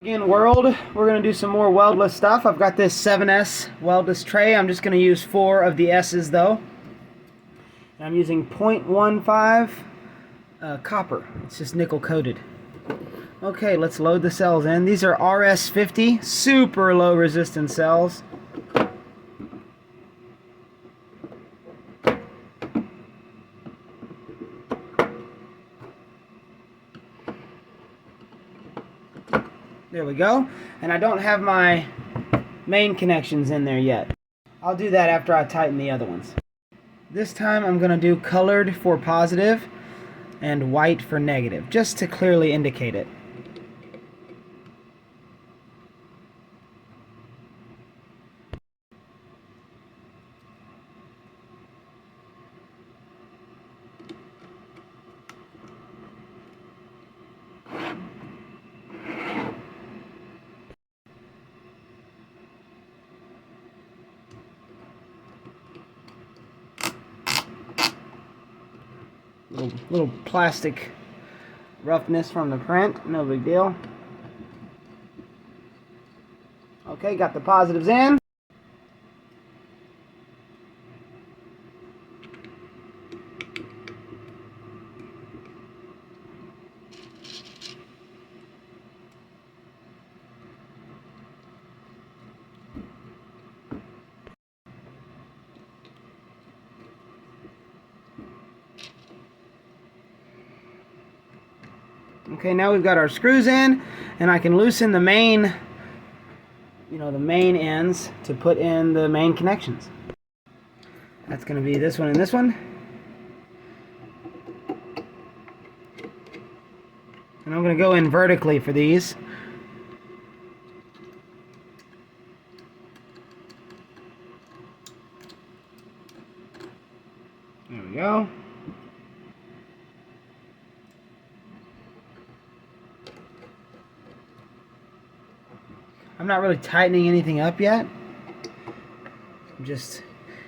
Again, world, we're going to do some more weldless stuff. I've got this 7S weldless tray. I'm just going to use 4 of the S's though. And I'm using 0.15 copper. It's just nickel coated. Okay, let's load the cells in. These are RS50, super low resistance cells. There we go. And I don't have my main connections in there yet. I'll do that after I tighten the other ones. This time I'm going to do colored for positive and white for negative, just to clearly indicate it. Little plastic roughness from the print, no big deal. Okay, got the positives in. Okay, now we've got our screws in, and I can loosen the main, the main ends to put in the main connections. That's going to be this one and this one. And I'm going to go in vertically for these. There we go. I'm not really tightening anything up yet. I'm just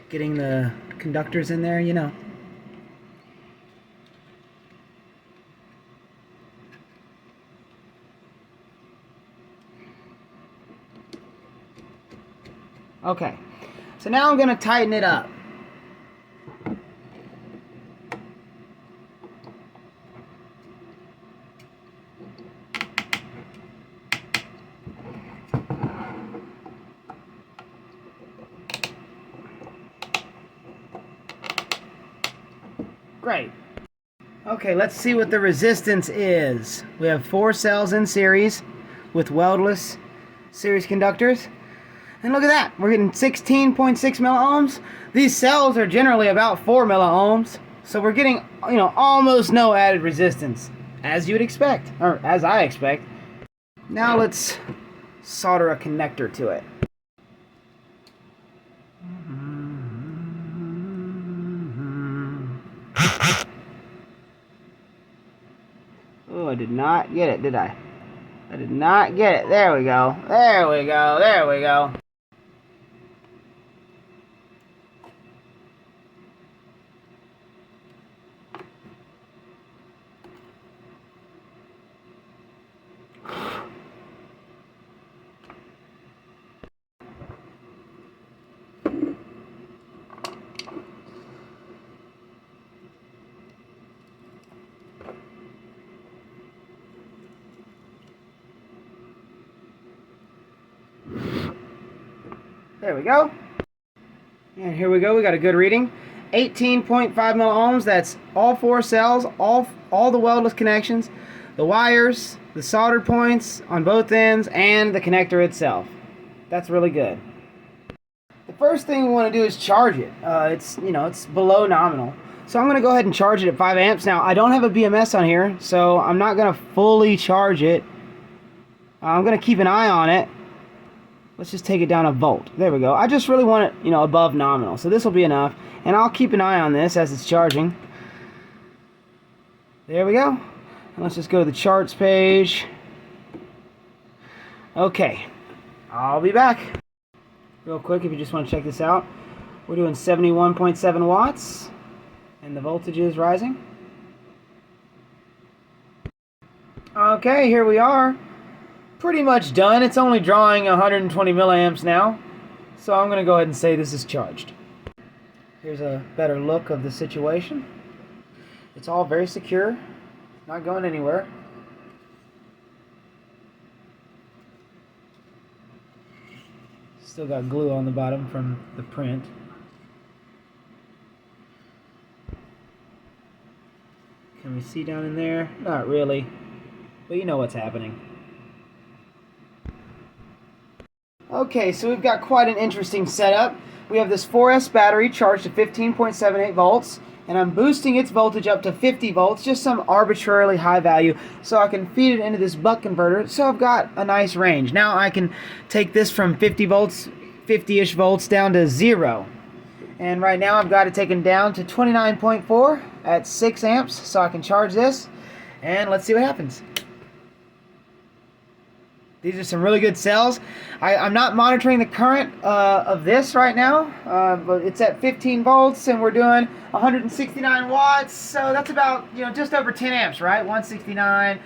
getting the conductors in there, Okay, so now I'm going to tighten it up. Great. Okay, let's see what the resistance is. We have 4 cells in series with weldless series conductors. And look at that, we're getting 16.6 milliohms. These cells are generally about 4 milliohms. So we're getting, almost no added resistance, as you'd expect, or as I expect. Now let's solder a connector to it. Oh, I did not get it, did I? I did not get it. There we go. There we go. There we go. There we go. And here we go. We got a good reading. 18.5 milliohms. That's all 4 cells, all the weldless connections, the wires, the soldered points on both ends, and the connector itself. That's really good. The first thing we want to do is charge it. It's below nominal. So I'm going to go ahead and charge it at 5 amps. Now, I don't have a BMS on here, so I'm not going to fully charge it. I'm going to keep an eye on it. Let's just take it down a volt. There we go. I just really want it, above nominal. So this will be enough. And I'll keep an eye on this as it's charging. There we go. And let's just go to the charts page. Okay. I'll be back. Real quick, if you just want to check this out. We're doing 71.7 watts. And the voltage is rising. Okay, here we are. pretty much done. It's only drawing 120 milliamps now, so I'm going to go ahead and say this is charged. Here's a better look of the situation. It's all very secure, not going anywhere. Still got glue on the bottom from the print. Can we see down in there? Not really, but you know what's happening. Okay, so we've got quite an interesting setup. We have this 4S battery charged to 15.78 volts, and I'm boosting its voltage up to 50 volts, just some arbitrarily high value, so I can feed it into this buck converter, so I've got a nice range. Now I can take this from 50 volts, 50-ish volts down to 0. And right now I've got it taken down to 29.4 at 6 amps, so I can charge this, and let's see what happens. These are some really good cells. I'm not monitoring the current of this right now, but it's at 15 volts, and we're doing 169 watts, so that's about, just over 10 amps, right? 169.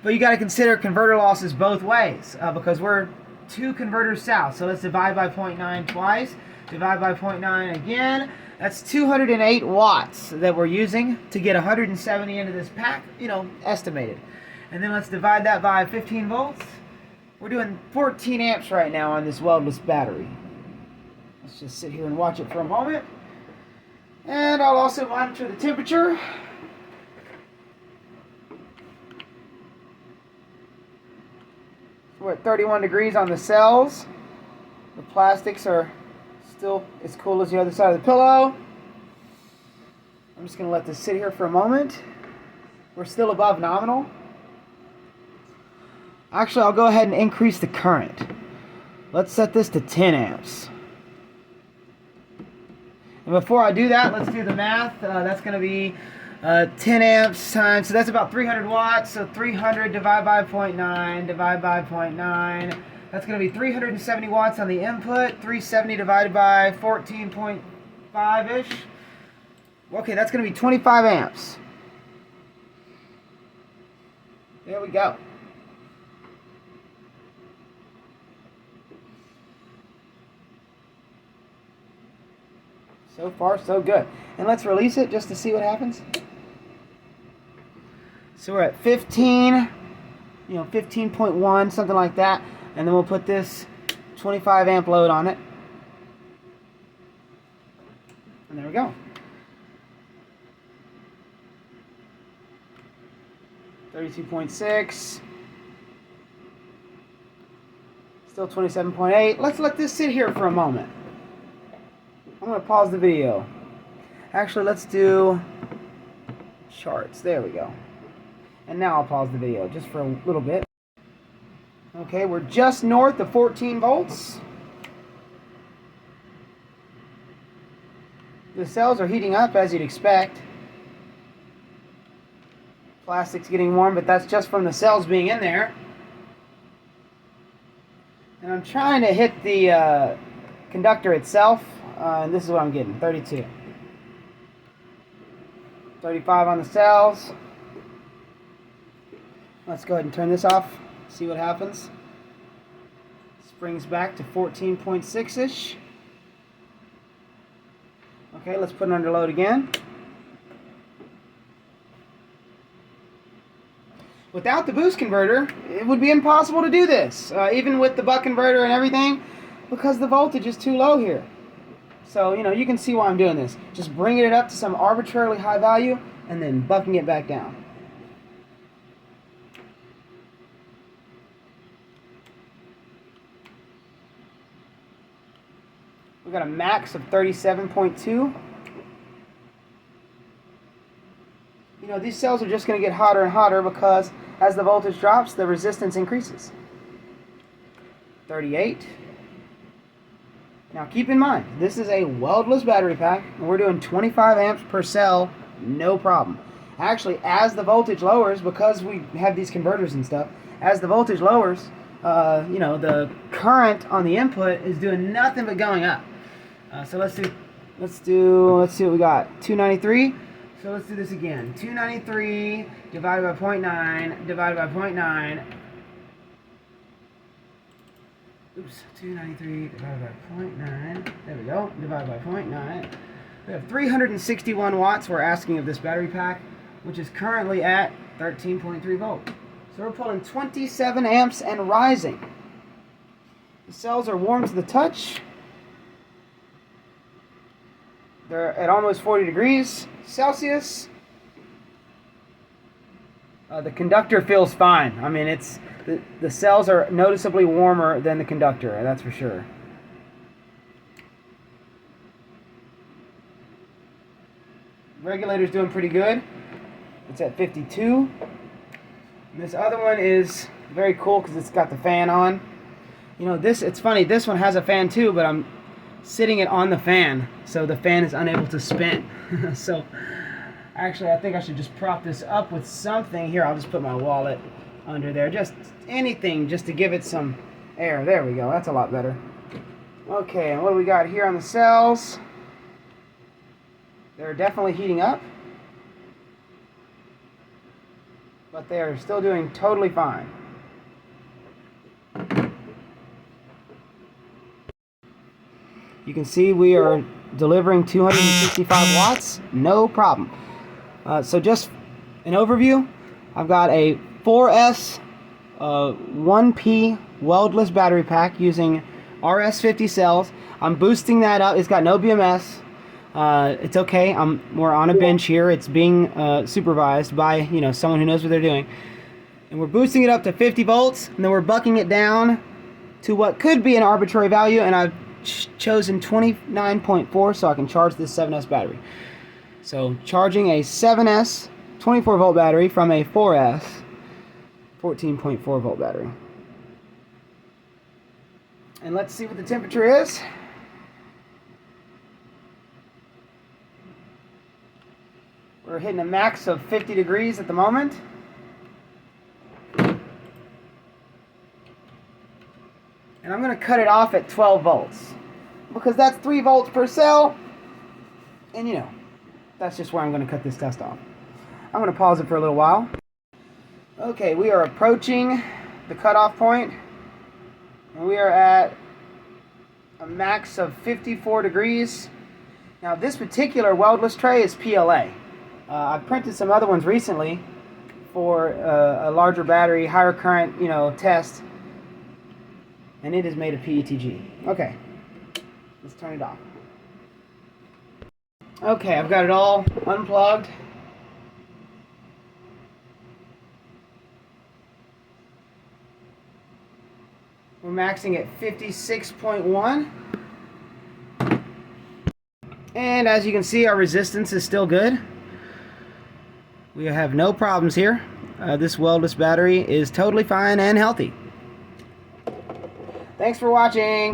But you got to consider converter losses both ways, because we're 2 converters south. So let's divide by 0.9 twice, divide by 0.9 again. That's 208 watts that we're using to get 170 into this pack, estimated. And then let's divide that by 15 volts. We're doing 14 amps right now on this weldless battery. Let's just sit here and watch it for a moment. And I'll also monitor the temperature. We're at 31 degrees on the cells. The plastics are still as cool as the other side of the pillow. I'm just going to let this sit here for a moment. We're still above nominal. Actually, I'll go ahead and increase the current. Let's set this to 10 amps. And before I do that, let's do the math. That's going to be 10 amps times, so that's about 300 watts. So 300 divided by 0.9, divided by 0.9. That's going to be 370 watts on the input. 370 divided by 14.5-ish. Okay, that's going to be 25 amps. There we go. So far, so good. And let's release it just to see what happens. So we're at 15, 15.1, something like that. And then we'll put this 25 amp load on it. And there we go. 32.6. Still 27.8. Let's let this sit here for a moment. I'm going to pause the video. Actually, let's do charts. There we go. And now I'll pause the video just for a little bit. Okay, we're just north of 14 volts. The cells are heating up as you'd expect. Plastic's getting warm, but that's just from the cells being in there. And I'm trying to hit the conductor itself. And this is what I'm getting, 32. 35 on the cells. Let's go ahead and turn this off, see what happens. Springs back to 14.6-ish. Okay, let's put it under load again. Without the boost converter, it would be impossible to do this, even with the buck converter and everything, because the voltage is too low here. So, you can see why I'm doing this. Just bringing it up to some arbitrarily high value and then bucking it back down. We've got a max of 37.2. These cells are just going to get hotter and hotter because as the voltage drops, the resistance increases. 38. Now keep in mind, this is a weldless battery pack, and we're doing 25 amps per cell, no problem. Actually, as the voltage lowers, because we have these converters and stuff, as the voltage lowers, the current on the input is doing nothing but going up. So let's see what we got. 293. So let's do this again. 293 divided by 0.9 divided by 0.9. Oops, 293 divided by 0.9. There we go. Divided by 0.9. We have 361 watts we're asking of this battery pack, which is currently at 13.3 volts. So we're pulling 27 amps and rising. The cells are warm to the touch. They're at almost 40 degrees Celsius. The conductor feels fine. I mean, the cells are noticeably warmer than the conductor, that's for sure. Regulator's doing pretty good. It's at 52. And this other one is very cool because it's got the fan on. You know, it's funny, this one has a fan too, but I'm sitting it on the fan, so the fan is unable to spin. So, actually, I think I should just prop this up with something. Here, I'll just put my wallet under there. Just anything, just to give it some air. There we go. That's a lot better. Okay, and what do we got here on the cells? They're definitely heating up, but they are still doing totally fine. You can see we are delivering 265 watts, no problem. So just an overview, I've got a 4S 1P weldless battery pack using RS50 cells. I'm boosting that up. It's got no BMS. It's okay. We're on a bench here. It's being supervised by someone who knows what they're doing. And we're boosting it up to 50 volts, and then we're bucking it down to what could be an arbitrary value, and I've chosen 29.4 so I can charge this 7S battery. So charging a 7S 24 volt battery from a 4S 14.4 volt battery. And let's see what the temperature is. We're hitting a max of 50 degrees at the moment. And I'm going to cut it off at 12 volts. Because that's 3 volts per cell. And that's just where I'm going to cut this test off. I'm going to pause it for a little while. Okay, we are approaching the cutoff point. And we are at a max of 54 degrees. Now this particular weldless tray is PLA. I've printed some other ones recently for a larger battery, higher current, test. And it is made of PETG. Okay, let's turn it off. Okay, I've got it all unplugged. We're maxing at 56.1. And as you can see, our resistance is still good. We have no problems here. This weldless battery is totally fine and healthy. Thanks for watching.